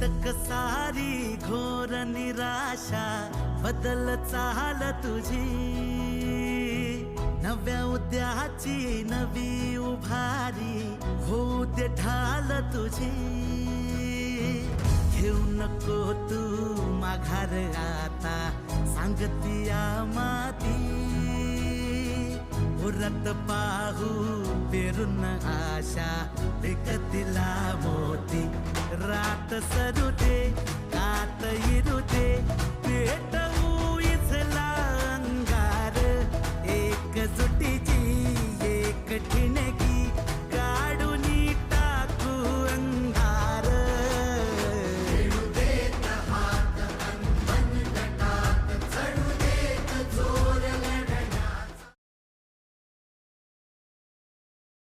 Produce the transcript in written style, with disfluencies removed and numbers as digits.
अटक सारी घोर निराशा बदल चाल तुझी, नव्या उद्याची नवी उभारी होऊ दे ढाल तुझी. घेऊ नको तू माघार आता सांगतिया माती, उरत पाहू पेरून आशा विकतिला मोती. रात सरू दे कात इरू दे